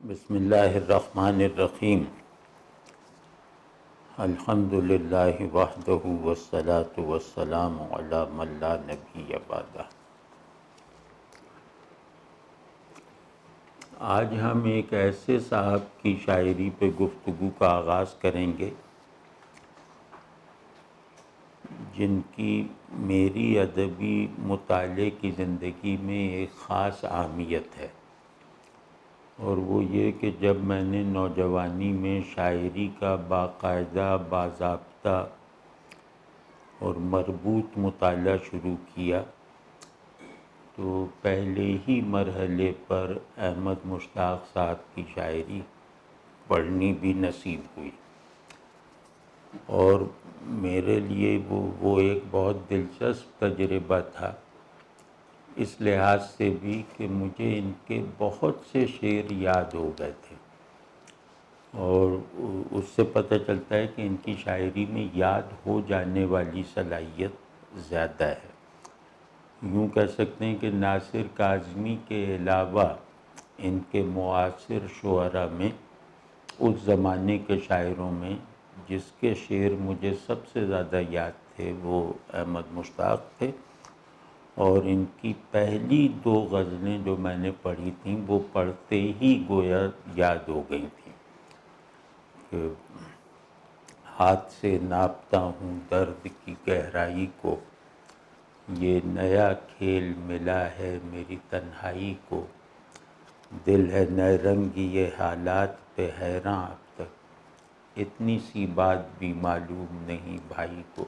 بسم اللہ الرحمن الرحیم الحمد للہ وحدہ والصلاة والسلام علی من لا نبی بعدہ۔ آج ہم ایک ایسے صاحب کی شاعری پہ گفتگو کا آغاز کریں گے جن کی میری ادبی مطالعے کی زندگی میں ایک خاص اہمیت ہے، اور وہ یہ کہ جب میں نے نوجوانی میں شاعری کا باقاعدہ باضابطہ اور مربوط مطالعہ شروع کیا تو پہلے ہی مرحلے پر احمد مشتاق صاحب کی شاعری پڑھنی بھی نصیب ہوئی، اور میرے لیے وہ ایک بہت دلچسپ تجربہ تھا، اس لحاظ سے بھی کہ مجھے ان کے بہت سے شعر یاد ہو گئے تھے، اور اس سے پتہ چلتا ہے کہ ان کی شاعری میں یاد ہو جانے والی صلاحیت زیادہ ہے۔ یوں کہہ سکتے ہیں کہ ناصر کاظمی کے علاوہ ان کے معاصر شعراء میں، اس زمانے کے شاعروں میں جس کے شعر مجھے سب سے زیادہ یاد تھے وہ احمد مشتاق تھے، اور ان کی پہلی 2 غزلیں جو میں نے پڑھی تھیں وہ پڑھتے ہی گویا یاد ہو گئی تھیں کہ ہاتھ سے ناپتا ہوں درد کی گہرائی کو، یہ نیا کھیل ملا ہے میری تنہائی کو، دل ہے نئے رنگی یہ حالات پہ حیراں اب تک، اتنی سی بات بھی معلوم نہیں بھائی کو۔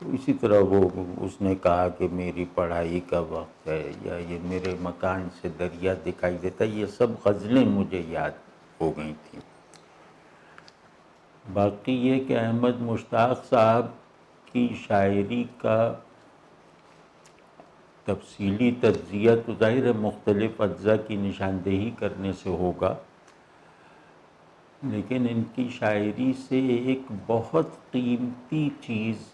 تو اسی طرح اس نے کہا کہ میری پڑھائی کا وقت ہے، یا یہ میرے مکان سے دریا دکھائی دیتا، یہ سب غزلیں مجھے یاد ہو گئی تھیں۔ باقی یہ کہ احمد مشتاق صاحب کی شاعری کا تفصیلی تجزیہ تو ظاہر ہے مختلف اجزاء کی نشاندہی کرنے سے ہوگا، لیکن ان کی شاعری سے ایک بہت قیمتی چیز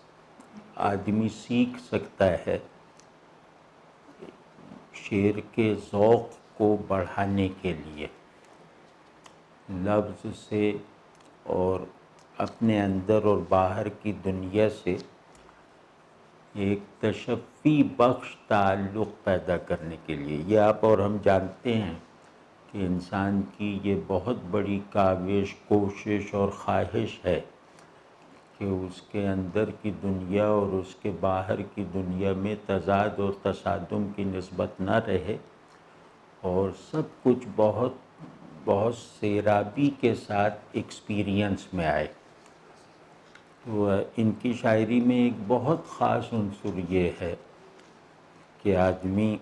آدمی سیکھ سکتا ہے، شعر کے ذوق کو بڑھانے کے لیے، لفظ سے اور اپنے اندر اور باہر کی دنیا سے ایک تشفی بخش تعلق پیدا کرنے کے لیے۔ یہ آپ اور ہم جانتے ہیں کہ انسان کی یہ بہت بڑی کاوش، کوشش اور خواہش ہے کہ اس کے اندر کی دنیا اور اس کے باہر کی دنیا میں تضاد اور تصادم کی نسبت نہ رہے، اور سب کچھ بہت سیرابی کے ساتھ ایکسپیرینس میں آئے۔ تو ان کی شاعری میں ایک بہت خاص عنصر یہ ہے کہ آدمی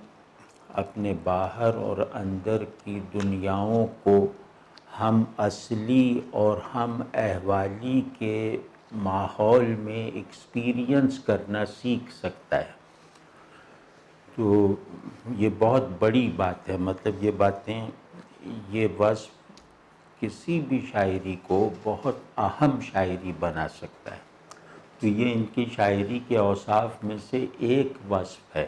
اپنے باہر اور اندر کی دنیاؤں کو ہم اصلی اور ہم احوالی کے ماحول میں ایکسپیرینس کرنا سیکھ سکتا ہے۔ تو یہ بہت بڑی بات ہے، مطلب یہ باتیں، یہ وصف کسی بھی شاعری کو بہت اہم شاعری بنا سکتا ہے۔ تو یہ ان کی شاعری کے اوصاف میں سے ایک وصف ہے،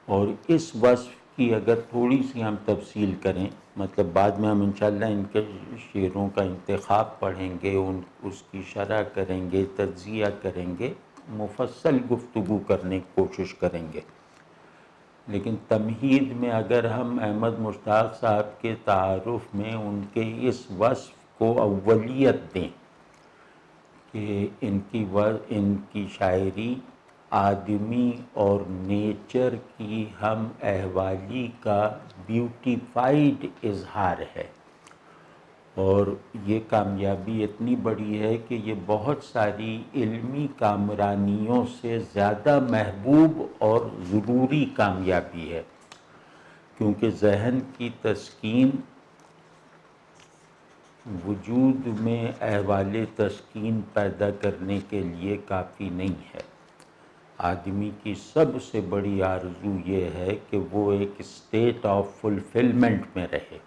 اور اس وصف کی اگر تھوڑی سی ہم تفصیل کریں، مطلب بعد میں ہم انشاءاللہ ان کے شعروں کا انتخاب پڑھیں گے، اس کی شرح کریں گے، تجزیہ کریں گے، مفصل گفتگو کرنے کی کوشش کریں گے، لیکن تمہید میں اگر ہم احمد مشتاق صاحب کے تعارف میں ان کے اس وصف کو اولیت دیں کہ ان کی شاعری آدمی اور نیچر کی ہم احوالی کا بیوٹیفائیڈ اظہار ہے، اور یہ کامیابی اتنی بڑی ہے کہ یہ بہت ساری علمی کامرانیوں سے زیادہ محبوب اور ضروری کامیابی ہے، کیونکہ ذہن کی تسکین وجود میں احوال تسکین پیدا کرنے کے لیے کافی نہیں ہے۔ آدمی کی سب سے بڑی آرزو یہ ہے کہ وہ ایک اسٹیٹ آف فلفلمنٹ میں رہے،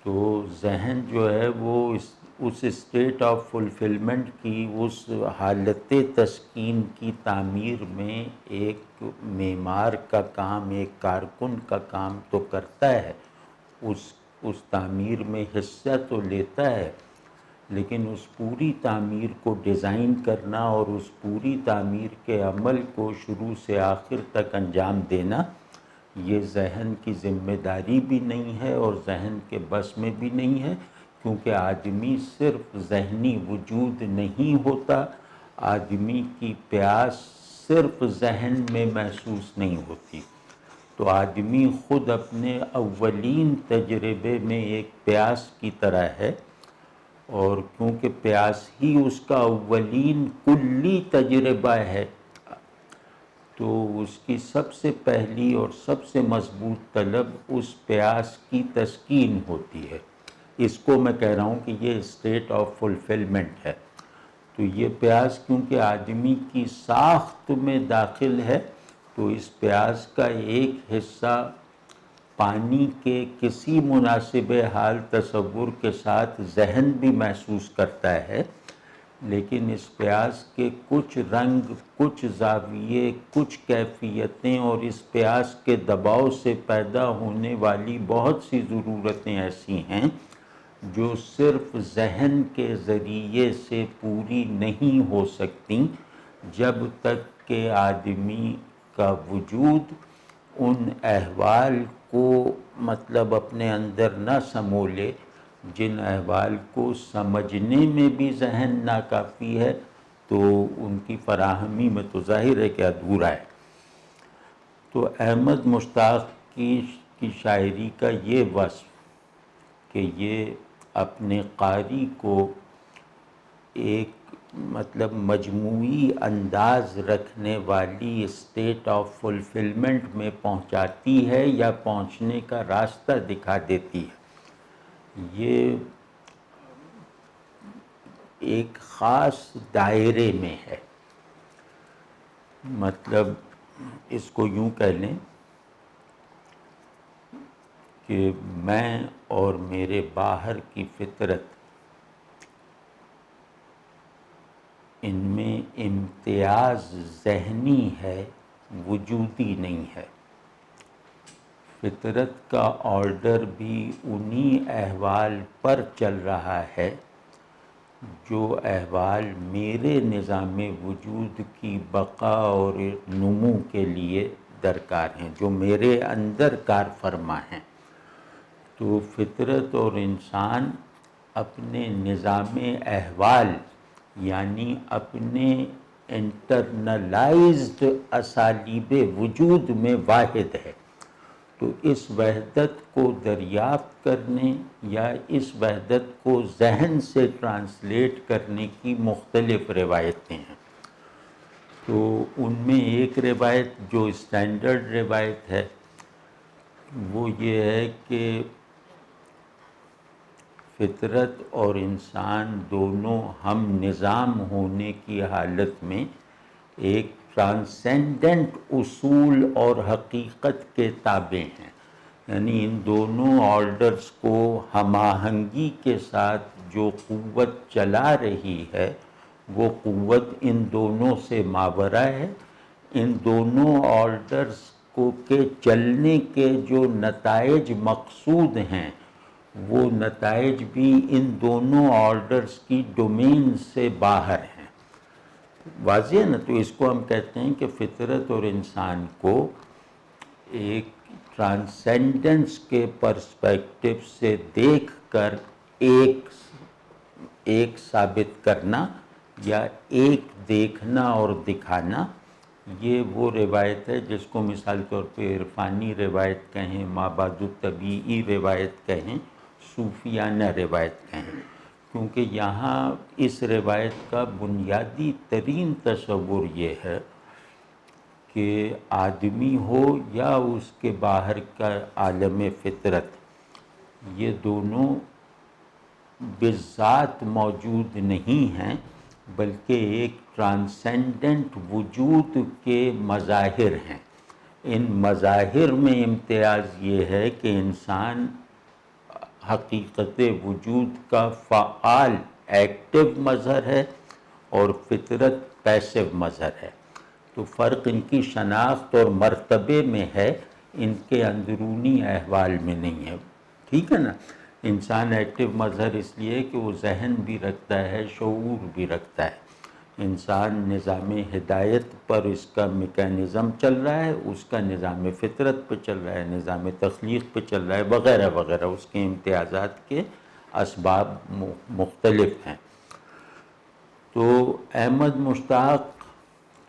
تو ذہن جو ہے وہ اس اسٹیٹ آف فلفلمنٹ کی، اس حالت تسکین کی تعمیر میں ایک معمار کا کام، ایک کارکن کا کام تو کرتا ہے، اس اس تعمیر میں حصہ تو لیتا ہے، لیکن اس پوری تعمیر کو ڈیزائن کرنا اور اس پوری تعمیر کے عمل کو شروع سے آخر تک انجام دینا، یہ ذہن کی ذمہ داری بھی نہیں ہے اور ذہن کے بس میں بھی نہیں ہے، کیونکہ آدمی صرف ذہنی وجود نہیں ہوتا، آدمی کی پیاس صرف ذہن میں محسوس نہیں ہوتی۔ تو آدمی خود اپنے اولین تجربے میں ایک پیاس کی طرح ہے، اور کیونکہ پیاس ہی اس کا اولین کلی تجربہ ہے، تو اس کی سب سے پہلی اور سب سے مضبوط طلب اس پیاس کی تسکین ہوتی ہے۔ اس کو میں کہہ رہا ہوں کہ یہ اسٹیٹ آف فلفلمنٹ ہے۔ تو یہ پیاس کیونکہ آدمی کی ساخت میں داخل ہے، تو اس پیاس کا ایک حصہ پانی کے کسی مناسب حال تصور کے ساتھ ذہن بھی محسوس کرتا ہے، لیکن اس پیاس کے کچھ رنگ، کچھ زاویے، کچھ کیفیتیں اور اس پیاس کے دباؤ سے پیدا ہونے والی بہت سی ضرورتیں ایسی ہیں جو صرف ذہن کے ذریعے سے پوری نہیں ہو سکتی جب تک کہ آدمی کا وجود ان احوال کو مطلب اپنے اندر نہ سمولے، جن احوال کو سمجھنے میں بھی ذہن ناکافی ہے، تو ان کی فراہمی میں تو ظاہر ہے کہ ادھورا ہے۔ تو احمد مشتاق کی شاعری کا یہ وصف کہ یہ اپنے قاری کو ایک مطلب مجموعی انداز رکھنے والی اسٹیٹ آف فلفلمنٹ میں پہنچاتی ہے یا پہنچنے کا راستہ دکھا دیتی ہے، یہ ایک خاص دائرے میں ہے۔ مطلب اس کو یوں کہہ لیں کہ میں اور میرے باہر کی فطرت، ان میں امتیاز ذہنی ہے، وجودی نہیں ہے۔ فطرت کا آرڈر بھی انہی احوال پر چل رہا ہے جو احوال میرے نظام وجود کی بقا اور نمو کے لیے درکار ہیں، جو میرے اندر کار فرما ہیں۔ تو فطرت اور انسان اپنے نظام احوال یعنی اپنے انٹرنلائزڈ اسالیب وجود میں واحد ہے۔ تو اس وحدت کو دریافت کرنے یا اس وحدت کو ذہن سے ٹرانسلیٹ کرنے کی مختلف روایتیں ہیں۔ تو ان میں ایک روایت جو اسٹینڈرڈ روایت ہے وہ یہ ہے کہ فطرت اور انسان دونوں ہم نظام ہونے کی حالت میں ایک ٹرانسینڈنٹ اصول اور حقیقت کے تابع ہیں، یعنی ان دونوں آرڈرز کو ہم آہنگی کے ساتھ جو قوت چلا رہی ہے وہ قوت ان دونوں سے ماورا ہے۔ ان دونوں آرڈرز کو کے چلنے کے جو نتائج مقصود ہیں وہ نتائج بھی ان دونوں آرڈرز کی ڈومین سے باہر ہیں۔ واضح ہے نا؟ تو اس کو ہم کہتے ہیں کہ فطرت اور انسان کو ایک ٹرانسینڈنس کے پرسپیکٹو سے دیکھ کر ایک ثابت کرنا یا ایک دیکھنا اور دکھانا، یہ وہ روایت ہے جس کو مثال طور پہ عرفانی روایت کہیں، مابعد الطبیعی روایت کہیں، صوفیانہ روایت کہیں، کیونکہ یہاں اس روایت کا بنیادی ترین تصور یہ ہے کہ آدمی ہو یا اس کے باہر کا عالم فطرت، یہ دونوں بذات موجود نہیں ہیں بلکہ ایک ٹرانسینڈنٹ وجود کے مظاہر ہیں۔ ان مظاہر میں امتیاز یہ ہے کہ انسان حقیقت وجود کا فعال ایکٹیو مظہر ہے اور فطرت پیسو مظہر ہے۔ تو فرق ان کی شناخت اور مرتبے میں ہے، ان کے اندرونی احوال میں نہیں ہے۔ ٹھیک ہے نا. انسان ایکٹیو مظہر اس لیے کہ وہ ذہن بھی رکھتا ہے، شعور بھی رکھتا ہے. انسان نظام ہدایت پر اس کا میکینزم چل رہا ہے، اس کا نظام فطرت پہ چل رہا ہے، نظام تخلیق پہ چل رہا ہے، وغیرہ وغیرہ. اس کے امتیازات کے اسباب مختلف ہیں. تو احمد مشتاق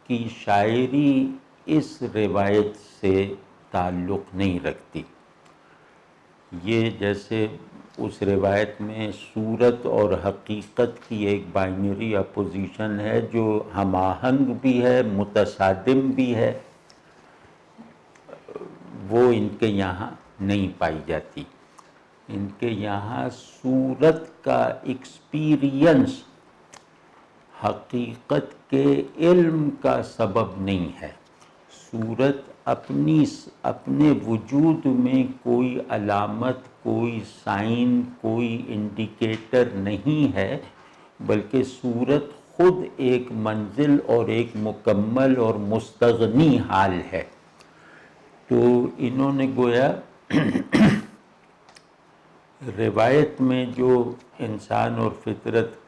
کی شاعری اس روایت سے تعلق نہیں رکھتی. یہ جیسے اس روایت میں صورت اور حقیقت کی ایک بائنری اپوزیشن ہے جو ہم آہنگ بھی ہے، متصادم بھی ہے، وہ ان کے یہاں نہیں پائی جاتی. ان کے یہاں صورت کا ایکسپیرینس حقیقت کے علم کا سبب نہیں ہے. صورت اپنے وجود میں کوئی علامت، کوئی سائن، کوئی انڈیکیٹر نہیں ہے، بلکہ صورت خود ایک منزل اور ایک مکمل اور مستغنی حال ہے. تو انہوں نے گویا روایت میں جو انسان اور فطرت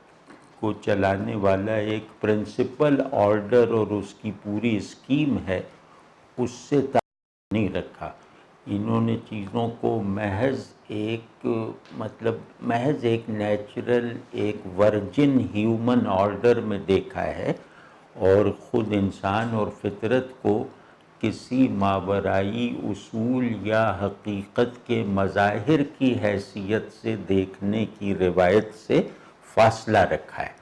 کو چلانے والا ایک پرنسپل آرڈر اور اس کی پوری اسکیم ہے، اس سے تعلق نہیں رکھا. انہوں نے چیزوں کو محض ایک نیچرل، ایک ورجن ہیومن آرڈر میں دیکھا ہے، اور خود انسان اور فطرت کو کسی ماورائی اصول یا حقیقت کے مظاہر کی حیثیت سے دیکھنے کی روایت سے فاصلہ رکھا ہے.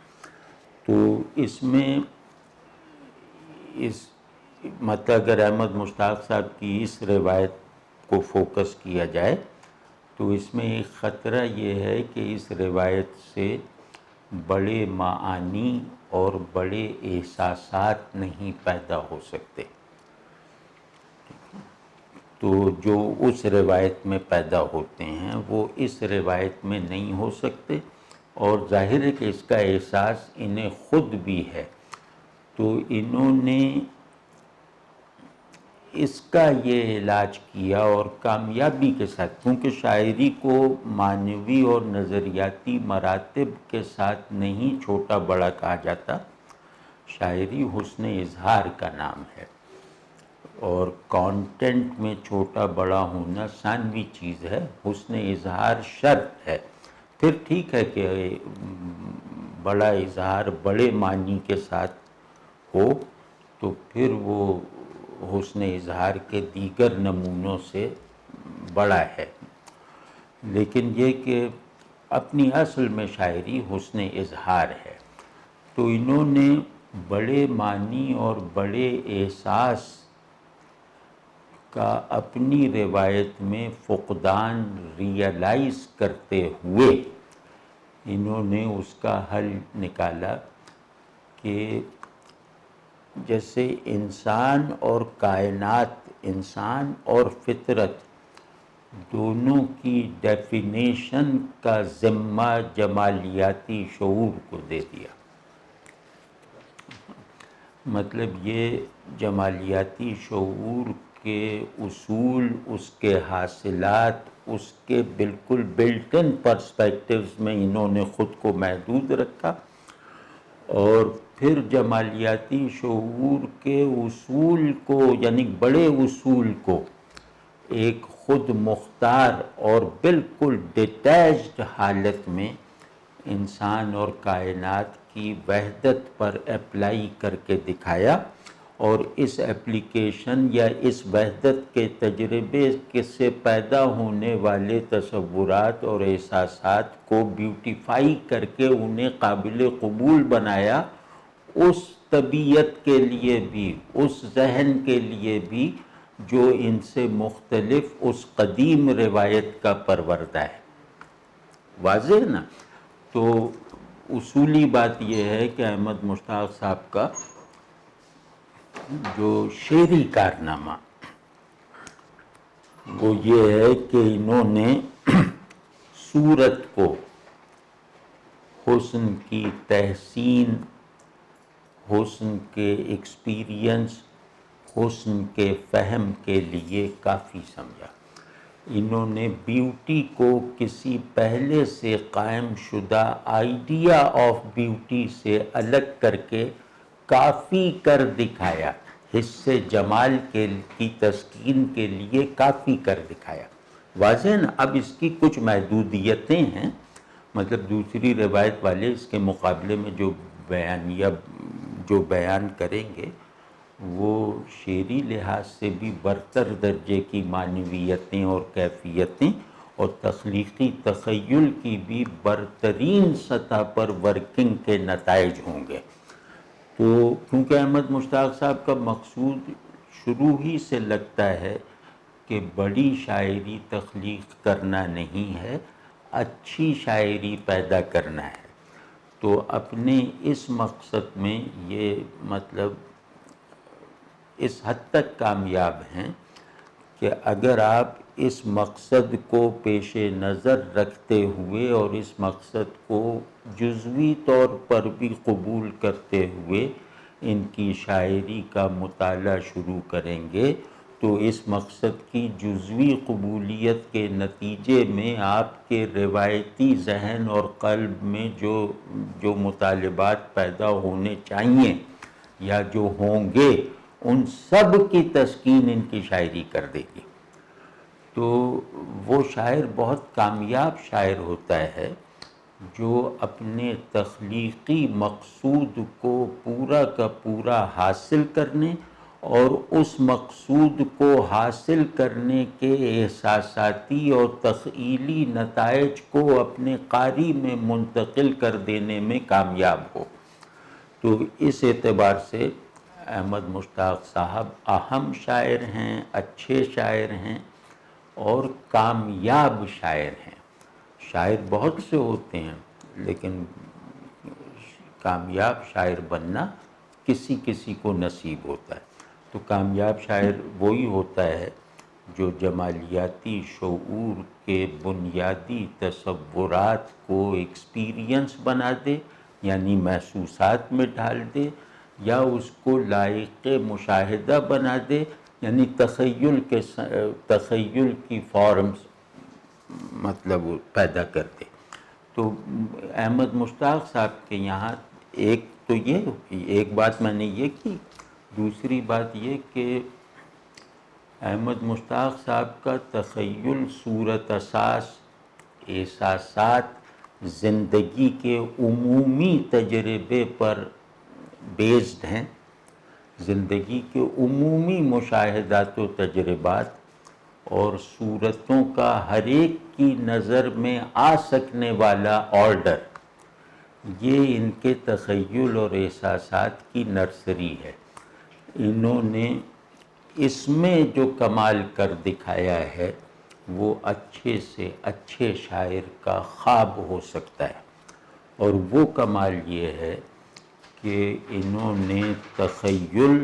تو اس میں مطلب اگر احمد مشتاق صاحب کی اس روایت کو فوکس کیا جائے تو اس میں ایک خطرہ یہ ہے کہ اس روایت سے بڑے معانی اور بڑے احساسات نہیں پیدا ہو سکتے. تو جو اس روایت میں پیدا ہوتے ہیں وہ اس روایت میں نہیں ہو سکتے، اور ظاہر ہے کہ اس کا احساس انہیں خود بھی ہے. تو انہوں نے اس کا یہ علاج کیا اور کامیابی کے ساتھ، کیونکہ شاعری کو معنوی اور نظریاتی مراتب کے ساتھ نہیں چھوٹا بڑا کہا جاتا. شاعری حسن اظہار کا نام ہے، اور کانٹینٹ میں چھوٹا بڑا ہونا ثانوی چیز ہے. حسن اظہار شرط ہے. پھر ٹھیک ہے کہ بڑا اظہار بڑے معنی کے ساتھ ہو تو پھر وہ حسن اظہار کے دیگر نمونوں سے بڑا ہے. لیکن یہ کہ اپنی اصل میں شاعری حسن اظہار ہے. تو انہوں نے بڑے معنی اور بڑے احساس کا اپنی روایت میں فقدان ریئلائز کرتے ہوئے انہوں نے اس کا حل نکالا کہ جیسے انسان اور کائنات، انسان اور فطرت دونوں کی ڈیفینیشن کا ذمہ جمالیاتی شعور کو دے دیا. مطلب یہ جمالیاتی شعور کے اصول، اس کے حاصلات، اس کے بالکل بلٹ ان پرسپیکٹیوز میں انہوں نے خود کو محدود رکھا، اور پھر جمالیاتی شعور کے اصول کو، یعنی بڑے اصول کو، ایک خود مختار اور بالکل ڈیٹیچڈ حالت میں انسان اور کائنات کی وحدت پر اپلائی کر کے دکھایا. اور اس اپلیکیشن یا اس وحدت کے تجربے سے پیدا ہونے والے تصورات اور احساسات کو بیوٹیفائی کر کے انہیں قابل قبول بنایا، اس طبیعت کے لیے بھی، اس ذہن کے لیے بھی جو ان سے مختلف اس قدیم روایت کا پروردہ ہے. واضح ہے نا؟ تو اصولی بات یہ ہے کہ احمد مشتاق صاحب کا جو شعری کارنامہ وہ یہ ہے کہ انہوں نے صورت کو حسن کی تحسین، حسن کے ایکسپیرینس، حسن کے فہم کے لیے کافی سمجھا. انہوں نے بیوٹی کو کسی پہلے سے قائم شدہ آئیڈیا آف بیوٹی سے الگ کر کے کافی کر دکھایا، حس جمال کی تسکین کے لیے کافی کر دکھایا۔ واضح ہے نا؟ اب اس کی کچھ محدودیتیں ہیں، مطلب دوسری روایت والے اس کے مقابلے میں جو بیان کریں گے وہ شعری لحاظ سے بھی برتر درجے کی معنویتیں اور کیفیتیں اور تخلیقی تخیل کی بھی برترین سطح پر ورکنگ کے نتائج ہوں گے۔ تو کیونکہ احمد مشتاق صاحب کا مقصود شروع ہی سے لگتا ہے کہ بڑی شاعری تخلیق کرنا نہیں ہے، اچھی شاعری پیدا کرنا ہے، تو اپنے اس مقصد میں یہ مطلب اس حد تک کامیاب ہیں کہ اگر آپ اس مقصد کو پیش نظر رکھتے ہوئے اور اس مقصد کو جزوی طور پر بھی قبول کرتے ہوئے ان کی شاعری کا مطالعہ شروع کریں گے تو اس مقصد کی جزوی قبولیت کے نتیجے میں آپ کے روایتی ذہن اور قلب میں جو مطالبات پیدا ہونے چاہیے یا جو ہوں گے ان سب کی تسکین ان کی شاعری کر دے گی۔ تو وہ شاعر بہت کامیاب شاعر ہوتا ہے جو اپنے تخلیقی مقصود کو پورا کا پورا حاصل کرنے اور اس مقصود کو حاصل کرنے کے احساساتی اور تخیلی نتائج کو اپنے قاری میں منتقل کر دینے میں کامیاب ہو۔ تو اس اعتبار سے احمد مشتاق صاحب اہم شاعر ہیں، اچھے شاعر ہیں اور کامیاب شاعر ہیں۔ شاعر بہت سے ہوتے ہیں لیکن کامیاب شاعر بننا کسی کسی کو نصیب ہوتا ہے۔ تو کامیاب شاعر وہی ہوتا ہے جو جمالیاتی شعور کے بنیادی تصورات کو ایکسپیرینس بنا دے، یعنی محسوسات میں ڈال دے، یا اس کو لائق مشاہدہ بنا دے، یعنی تخیل کی فارمز مطلب پیدا کر دے۔ تو احمد مشتاق صاحب کے یہاں ایک بات میں نے یہ کی، دوسری بات یہ کہ احمد مشتاق صاحب کا تخیل صورت اساس احساسات زندگی کے عمومی تجربے پر بیسڈ ہیں، زندگی کے عمومی مشاہدات و تجربات اور صورتوں کا ہر ایک کی نظر میں آ سکنے والا آرڈر، یہ ان کے تخیل اور احساسات کی نرسری ہے۔ انہوں نے اس میں جو کمال کر دکھایا ہے وہ اچھے سے اچھے شاعر کا خواب ہو سکتا ہے، اور وہ کمال یہ ہے کہ انہوں نے تخیل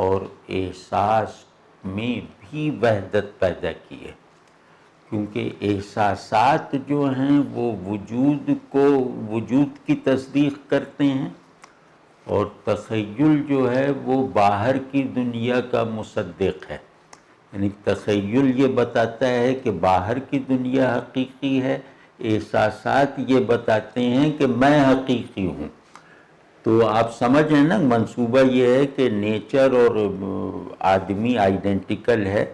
اور احساس میں بھی وحدت پیدا کی ہے، کیونکہ احساسات جو ہیں وہ وجود کی تصدیق کرتے ہیں، اور تخیل جو ہے وہ باہر کی دنیا کا مصدق ہے۔ یعنی تخیل یہ بتاتا ہے کہ باہر کی دنیا حقیقی ہے، احساسات یہ بتاتے ہیں کہ میں حقیقی ہوں۔ تو آپ سمجھ رہے ہیں نا، منصوبہ یہ ہے کہ نیچر اور آدمی آئیڈینٹیکل ہے،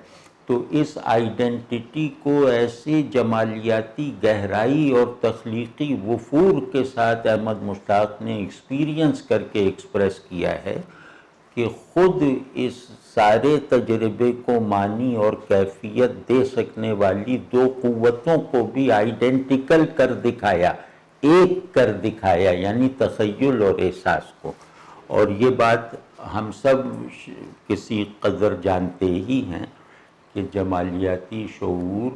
تو اس آئیڈینٹی کو ایسی جمالیاتی گہرائی اور تخلیقی وفور کے ساتھ احمد مشتاق نے ایکسپیرینس کر کے ایکسپریس کیا ہے کہ خود اس سارے تجربے کو معنی اور کیفیت دے سکنے والی دو قوتوں کو بھی آئیڈینٹیکل کر دکھایا، ایک کر دکھایا، یعنی تخیل اور احساس کو۔ اور یہ بات ہم سب کسی قدر جانتے ہی ہیں کہ جمالیاتی شعور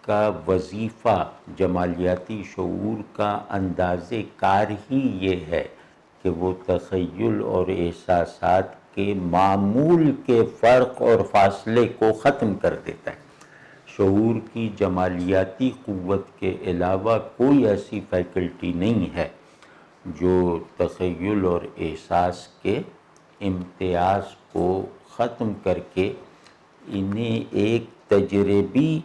کا وظیفہ، جمالیاتی شعور کا انداز کار ہی یہ ہے کہ وہ تخیل اور احساسات کے معمول کے فرق اور فاصلے کو ختم کر دیتا ہے۔ شعور کی جمالیاتی قوت کے علاوہ کوئی ایسی فیکلٹی نہیں ہے جو تخیل اور احساس کے امتیاز کو ختم کر کے انہیں ایک تجربی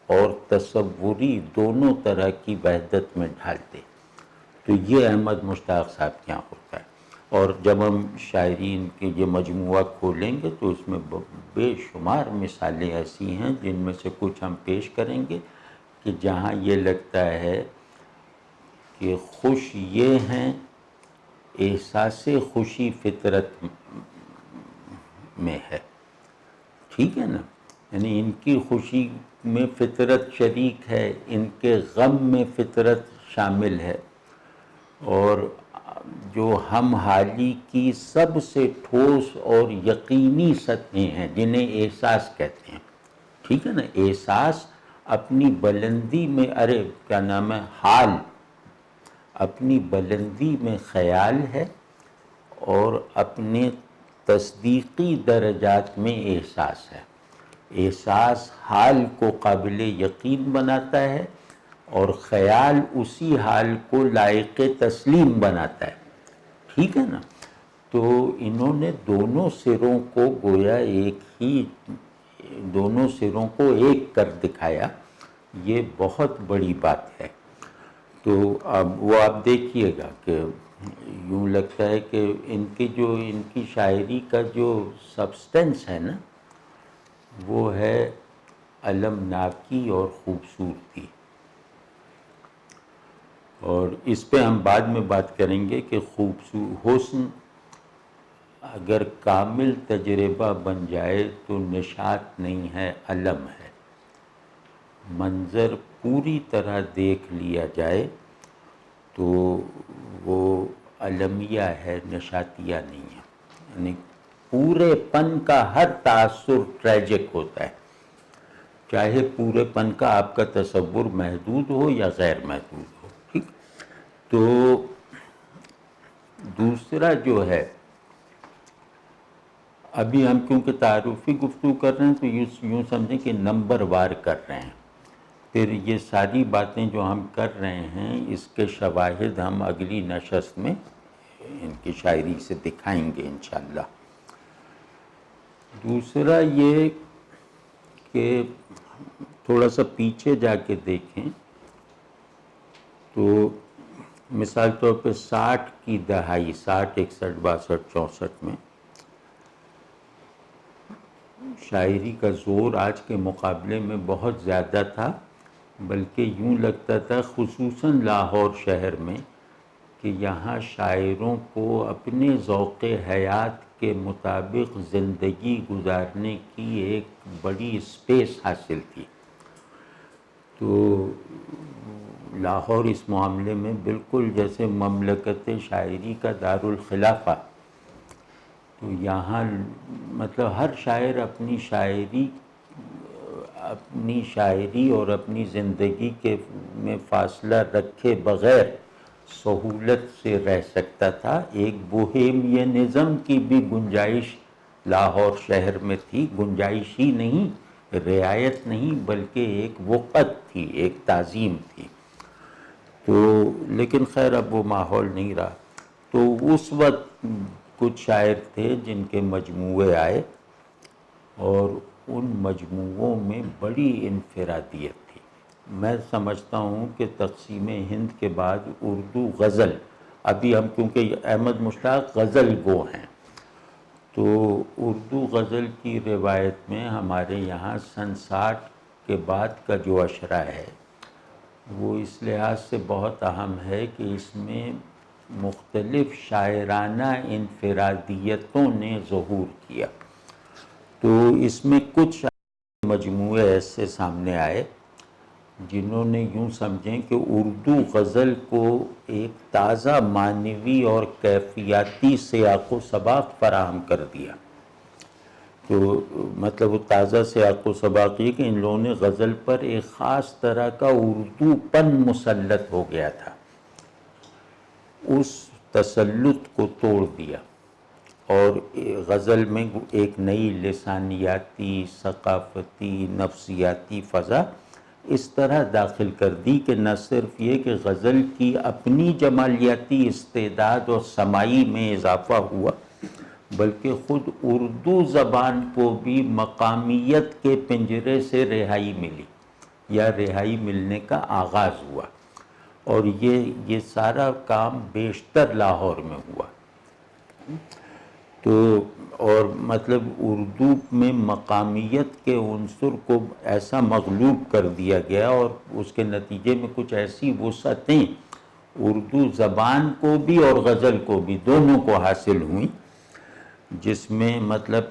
اور تصوری دونوں طرح کی وحدت میں ڈھال دے. تو یہ احمد مشتاق صاحب کے یہاں ہوتا ہے. اور جب ہم شاعرین کے یہ مجموعہ کھولیں گے تو اس میں بے شمار مثالیں ایسی ہیں جن میں سے کچھ ہم پیش کریں گے کہ جہاں یہ لگتا ہے کہ خوش یہ ہیں، احساس خوشی فطرت میں ہے. ٹھیک ہے نا، یعنی ان کی خوشی میں فطرت شریک ہے، ان کے غم میں فطرت شامل ہے. اور جو ہم حالی کی سب سے ٹھوس اور یقینی سطحیں ہیں جنہیں احساس کہتے ہیں. ٹھیک ہے نا، احساس اپنی بلندی میں، کیا نام ہے، حال اپنی بلندی میں خیال ہے، اور اپنے تصدیقی درجات میں احساس ہے. احساس حال کو قابل یقین بناتا ہے اور خیال اسی حال کو لائق تسلیم بناتا ہے. ٹھیک ہے نا. تو انہوں نے دونوں سروں کو گویا دونوں سروں کو ایک کر دکھایا. یہ بہت بڑی بات ہے. تو اب وہ آپ دیکھیے گا کہ یوں لگتا ہے کہ ان کی شاعری کا جو سبسٹنس ہے نا، وہ ہے المناکی اور خوبصورتی. اور اس پہ ہم بعد میں بات کریں گے کہ حسن اگر کامل تجربہ بن جائے تو نشاط نہیں ہے، علم ہے. منظر پوری طرح دیکھ لیا جائے تو وہ علمیہ ہے، نشاتیہ نہیں ہے. یعنی پورے پن کا ہر تاثر ٹریجک ہوتا ہے، چاہے پورے پن کا آپ کا تصور محدود ہو یا غیر محدود ہو. ٹھیک. تو دوسرا جو ہے، ابھی ہم کیونکہ تعارفی گفتگو کر رہے ہیں تو یوں سمجھیں کہ نمبر وار کر رہے ہیں. پھر یہ ساری باتیں جو ہم کر رہے ہیں اس کے شواہد ہم اگلی نشست میں ان کی شاعری سے دکھائیں گے انشاءاللہ. دوسرا یہ کہ تھوڑا سا پیچھے جا کے دیکھیں تو مثال طور پہ 60 کی دہائی، 60، 61، 62، 64 میں شاعری کا زور آج کے مقابلے میں بہت زیادہ تھا. بلکہ یوں لگتا تھا خصوصاً لاہور شہر میں کہ یہاں شاعروں کو اپنے ذوق حیات کے مطابق زندگی گزارنے کی ایک بڑی اسپیس حاصل تھی. تو لاہور اس معاملے میں بالکل جیسے مملکت شاعری کا دارالخلافہ. تو یہاں مطلب ہر شاعر اپنی شاعری اور اپنی زندگی میں فاصلہ رکھے بغیر سہولت سے رہ سکتا تھا. ایک بوہیمینزم کی بھی گنجائش لاہور شہر میں تھی. گنجائش ہی نہیں، رعایت نہیں، بلکہ ایک وقت تھی، ایک تعظیم تھی. تو لیکن خیر اب وہ ماحول نہیں رہا. تو اس وقت کچھ شاعر تھے جن کے مجموعے آئے اور ان مجموعوں میں بڑی انفرادیت تھی. میں سمجھتا ہوں کہ تقسیم ہند کے بعد اردو غزل، ابھی ہم کیونکہ احمد مشتاق غزل گو ہیں، تو اردو غزل کی روایت میں ہمارے یہاں سن 60 کے بعد کا جو اشرہ ہے وہ اس لحاظ سے بہت اہم ہے کہ اس میں مختلف شاعرانہ انفرادیتوں نے ظہور کیا. تو اس میں کچھ مجموعے ایسے سامنے آئے جنہوں نے یوں سمجھیں کہ اردو غزل کو ایک تازہ معنوی اور کیفیاتی سیاق و سباق فراہم کر دیا. تو مطلب وہ تازہ سیاق و سباق یہ کہ ان لوگوں نے غزل پر ایک خاص طرح کا اردو پن مسلط ہو گیا تھا، اس تسلط کو توڑ دیا اور غزل میں ایک نئی لسانیاتی، ثقافتی، نفسیاتی فضا اس طرح داخل کر دی کہ نہ صرف یہ کہ غزل کی اپنی جمالیاتی استعداد اور سمائی میں اضافہ ہوا، بلکہ خود اردو زبان کو بھی مقامیت کے پنجرے سے رہائی ملی یا رہائی ملنے کا آغاز ہوا، اور یہ سارا کام بیشتر لاہور میں ہوا۔ تو اور مطلب اردو میں مقامیت کے عنصر کو ایسا مغلوب کر دیا گیا، اور اس کے نتیجے میں کچھ ایسی وسعتیں اردو زبان کو بھی اور غزل کو بھی دونوں کو حاصل ہوئیں، جس میں مطلب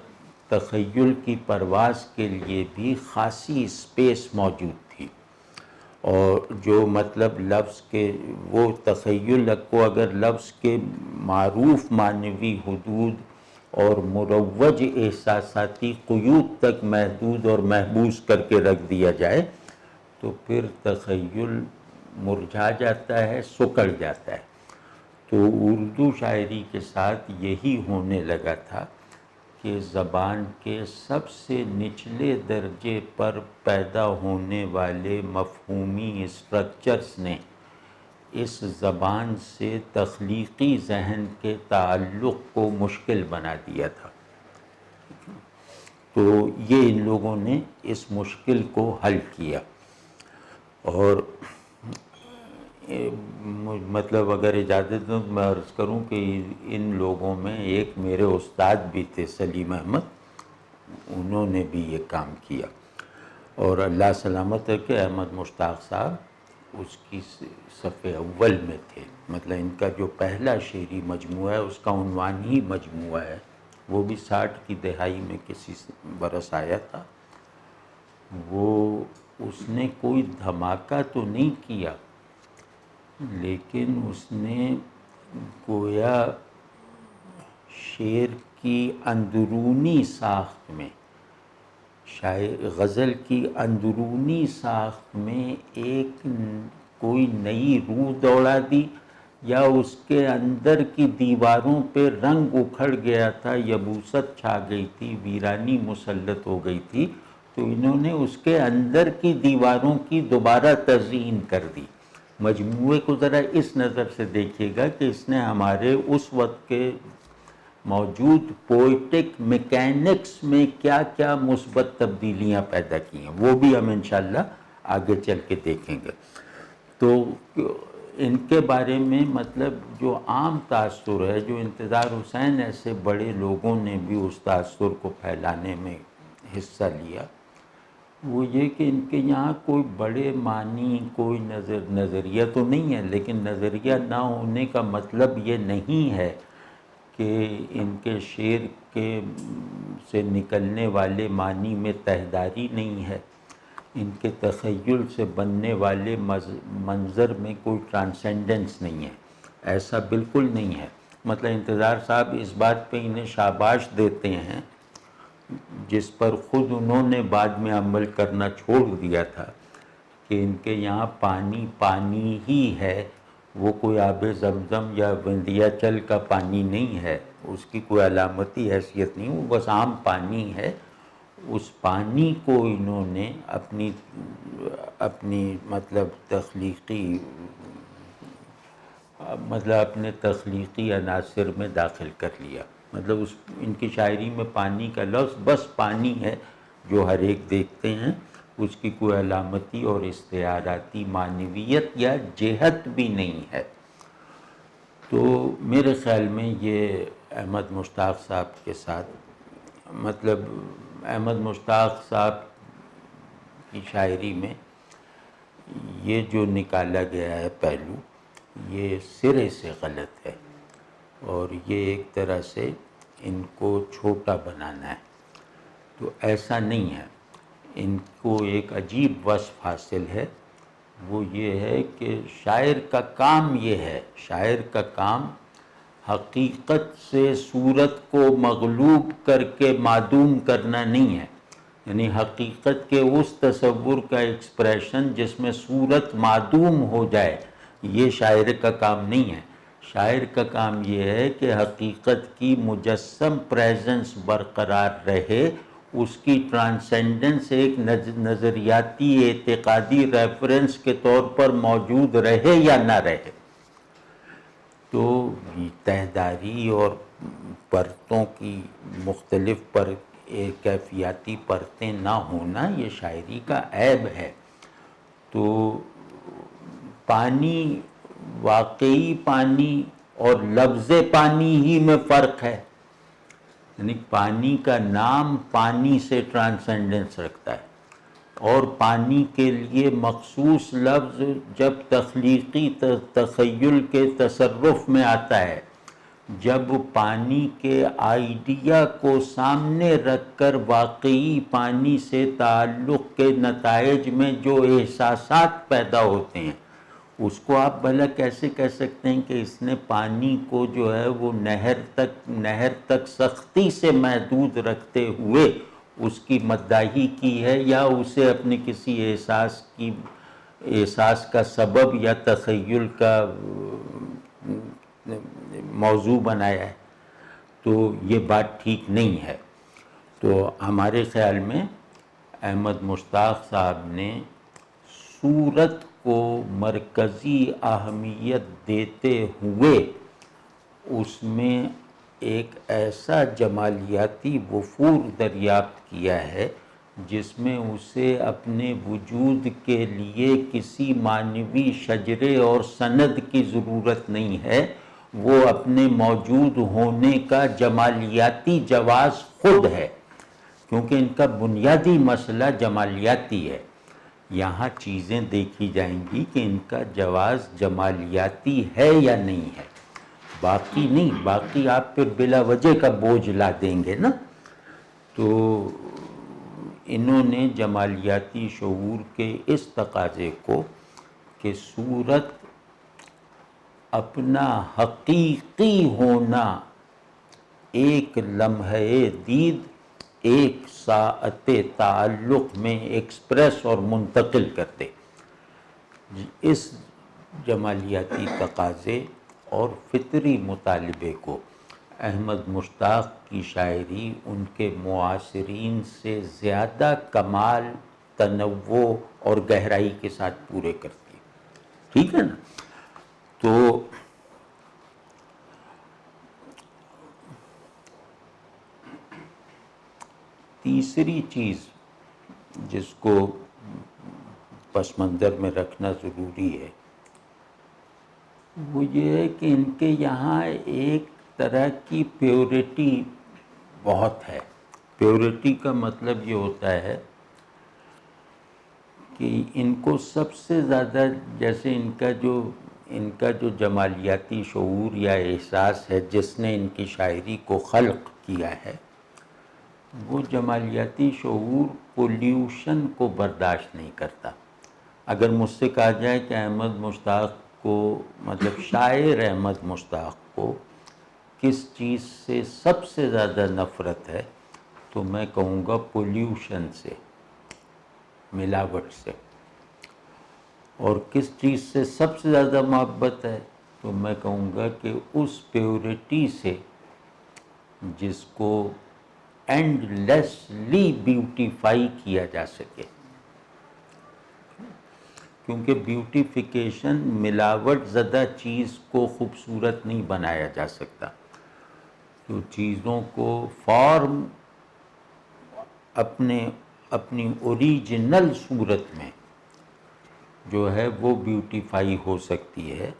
تخیل کی پرواز کے لیے بھی خاصی اسپیس موجود تھی، اور جو مطلب لفظ کے وہ تخیل کو اگر لفظ کے معروف معنوی حدود اور مروج احساساتی قیود تک محدود اور محبوس کر کے رکھ دیا جائے تو پھر تخیل مرجھا جاتا ہے، سکڑ جاتا ہے۔ تو اردو شاعری کے ساتھ یہی ہونے لگا تھا کہ زبان کے سب سے نچلے درجے پر پیدا ہونے والے مفہومی اسٹرکچرز نے اس زبان سے تخلیقی ذہن کے تعلق کو مشکل بنا دیا تھا۔ تو یہ ان لوگوں نے اس مشکل کو حل کیا، اور مطلب اگر اجازت دو میں عرض کروں کہ ان لوگوں میں ایک میرے استاد بھی تھے سلیم احمد، انہوں نے بھی یہ کام کیا، اور اللہ سلامت ہے کہ احمد مشتاق صاحب اس کی صف اول میں تھے۔ مطلب ان کا جو پہلا شعری مجموعہ ہے اس کا عنوان ہی مجموعہ ہے، وہ بھی 60 کی دہائی میں کسی برس آیا تھا۔ وہ اس نے کوئی دھماکہ تو نہیں کیا، لیکن اس نے گویا شعر کی اندرونی ساخت میں، غزل کی اندرونی ساخت میں ایک کوئی نئی روح دوڑا دی، یا اس کے اندر کی دیواروں پہ رنگ اکھڑ گیا تھا، یبوست چھا گئی تھی، ویرانی مسلط ہو گئی تھی، تو انہوں نے اس کے اندر کی دیواروں کی دوبارہ تزئین کر دی۔ مجموعے کو ذرا اس نظر سے دیکھیے گا کہ اس نے ہمارے اس وقت کے موجود پوئٹک میکینکس میں کیا کیا مثبت تبدیلیاں پیدا کی ہیں، وہ بھی ہم انشاءاللہ آگے چل کے دیکھیں گے۔ تو ان کے بارے میں مطلب جو عام تاثر ہے، جو انتظار حسین ایسے بڑے لوگوں نے بھی اس تاثر کو پھیلانے میں حصہ لیا، وہ یہ کہ ان کے یہاں کوئی بڑے معنی، کوئی نظریہ تو نہیں ہے، لیکن نظریہ نہ ہونے کا مطلب یہ نہیں ہے کہ ان کے شعر کے سے نکلنے والے معنی میں تہداری نہیں ہے، ان کے تخیل سے بننے والے منظر میں کوئی ٹرانسینڈنس نہیں ہے، ایسا بالکل نہیں ہے۔ مطلب انتظار صاحب اس بات پہ انہیں شاباش دیتے ہیں، جس پر خود انہوں نے بعد میں عمل کرنا چھوڑ دیا تھا، کہ ان کے یہاں پانی پانی ہی ہے، وہ کوئی آب زمزم یا وندھیاچل کا پانی نہیں ہے، اس کی کوئی علامتی حیثیت نہیں، وہ بس عام پانی ہے۔ اس پانی کو انہوں نے اپنی مطلب اپنے تخلیقی عناصر میں داخل کر لیا۔ مطلب ان کی شاعری میں پانی کا لفظ بس پانی ہے، جو ہر ایک دیکھتے ہیں، اس کی کوئی علامتی اور استعاراتی معنویت یا جہت بھی نہیں ہے۔ تو میرے خیال میں یہ احمد مشتاق صاحب کے ساتھ مطلب احمد مشتاق صاحب کی شاعری میں یہ جو نکالا گیا ہے پہلو، یہ سرے سے غلط ہے، اور یہ ایک طرح سے ان کو چھوٹا بنانا ہے۔ تو ایسا نہیں ہے، ان کو ایک عجیب وصف حاصل ہے، وہ یہ ہے کہ شاعر کا کام یہ ہے، شاعر کا کام حقیقت سے صورت کو مغلوب کر کے معدوم کرنا نہیں ہے، یعنی حقیقت کے اس تصور کا ایکسپریشن جس میں صورت معدوم ہو جائے، یہ شاعر کا کام نہیں ہے۔ شاعر کا کام یہ ہے کہ حقیقت کی مجسم پریزنس برقرار رہے، اس کی ٹرانسینڈنس ایک نظریاتی اعتقادی ریفرنس کے طور پر موجود رہے یا نہ رہے۔ تو تہداری اور پرتوں کی مختلف کیفیاتی پرتیں نہ ہونا یہ شاعری کا عیب ہے۔ تو پانی، واقعی پانی اور لفظ پانی ہی میں فرق ہے، یعنی پانی کا نام پانی سے ٹرانسینڈنس رکھتا ہے، اور پانی کے لیے مخصوص لفظ جب تخلیقی تخیل کے تصرف میں آتا ہے، جب پانی کے آئیڈیا کو سامنے رکھ کر واقعی پانی سے تعلق کے نتائج میں جو احساسات پیدا ہوتے ہیں، اس کو آپ بھلا کیسے کہہ سکتے ہیں کہ اس نے پانی کو جو ہے وہ نہر تک سختی سے محدود رکھتے ہوئے اس کی مداحی کی ہے، یا اسے اپنے کسی احساس کا سبب یا تخیل کا موضوع بنایا ہے؟ تو یہ بات ٹھیک نہیں ہے۔ تو ہمارے خیال میں احمد مشتاق صاحب نے صورت کو مرکزی اہمیت دیتے ہوئے اس میں ایک ایسا جمالیاتی وفور دریافت کیا ہے جس میں اسے اپنے وجود کے لیے کسی معنوی شجرے اور سند کی ضرورت نہیں ہے، وہ اپنے موجود ہونے کا جمالیاتی جواز خود ہے، کیونکہ ان کا بنیادی مسئلہ جمالیاتی ہے۔ یہاں چیزیں دیکھی جائیں گی کہ ان کا جواز جمالیاتی ہے یا نہیں ہے، باقی نہیں، باقی آپ پھر بلا وجہ کا بوجھ لا دیں گے نا۔ تو انہوں نے جمالیاتی شعور کے اس تقاضے کو کہ صورت اپنا حقیقی ہونا ایک لمحے دید، ایک ساعت تعلق میں ایکسپریس اور منتقل کرتے، اس جمالیاتی تقاضے اور فطری مطالبے کو احمد مشتاق کی شاعری ان کے معاصرین سے زیادہ کمال، تنوع اور گہرائی کے ساتھ پورے کرتی ہے، ٹھیک ہے نا؟ تو تیسری چیز جس کو پس منظر میں رکھنا ضروری ہے وہ یہ ہے کہ ان کے یہاں ایک طرح کی پیورٹی بہت ہے۔ پیورٹی کا مطلب یہ ہوتا ہے کہ ان کو سب سے زیادہ، جیسے ان کا جو جمالیاتی شعور یا احساس ہے جس نے ان کی شاعری کو خلق کیا ہے، وہ جمالیاتی شعور پولیوشن کو برداشت نہیں کرتا۔ اگر مجھ سے کہا جائے کہ احمد مشتاق کو، مطلب شاعر احمد مشتاق کو کس چیز سے سب سے زیادہ نفرت ہے، تو میں کہوں گا پولیوشن سے، ملاوٹ سے۔ اور کس چیز سے سب سے زیادہ محبت ہے، تو میں کہوں گا کہ اس پیورٹی سے جس کو اینڈ لیسلی بیوٹیفائی کیا جا سکے، کیونکہ بیوٹیفیکیشن ملاوٹ زدہ چیز کو خوبصورت نہیں بنایا جا سکتا۔ تو چیزوں کو فارم اپنی اوریجنل صورت میں جو ہے وہ بیوٹیفائی ہو سکتی ہے۔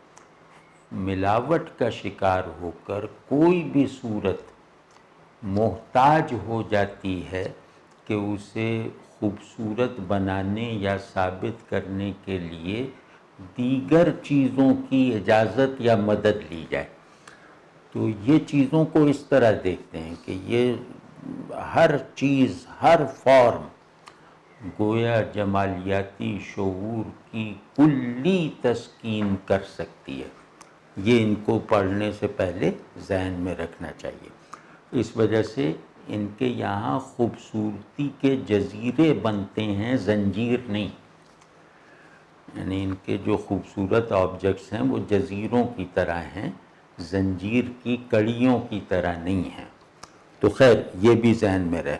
ملاوٹ کا شکار ہو کر کوئی بھی صورت محتاج ہو جاتی ہے کہ اسے خوبصورت بنانے یا ثابت کرنے کے لیے دیگر چیزوں کی اجازت یا مدد لی جائے۔ تو یہ چیزوں کو اس طرح دیکھتے ہیں کہ یہ ہر چیز، ہر فارم گویا جمالیاتی شعور کی کلی تسکین کر سکتی ہے۔ یہ ان کو پڑھنے سے پہلے ذہن میں رکھنا چاہیے۔ اس وجہ سے ان کے یہاں خوبصورتی کے جزیرے بنتے ہیں، زنجیر نہیں۔ یعنی ان کے جو خوبصورت آبجیکٹس ہیں وہ جزیروں کی طرح ہیں، زنجیر کی کڑیوں کی طرح نہیں ہیں۔ تو خیر یہ بھی ذہن میں رہے۔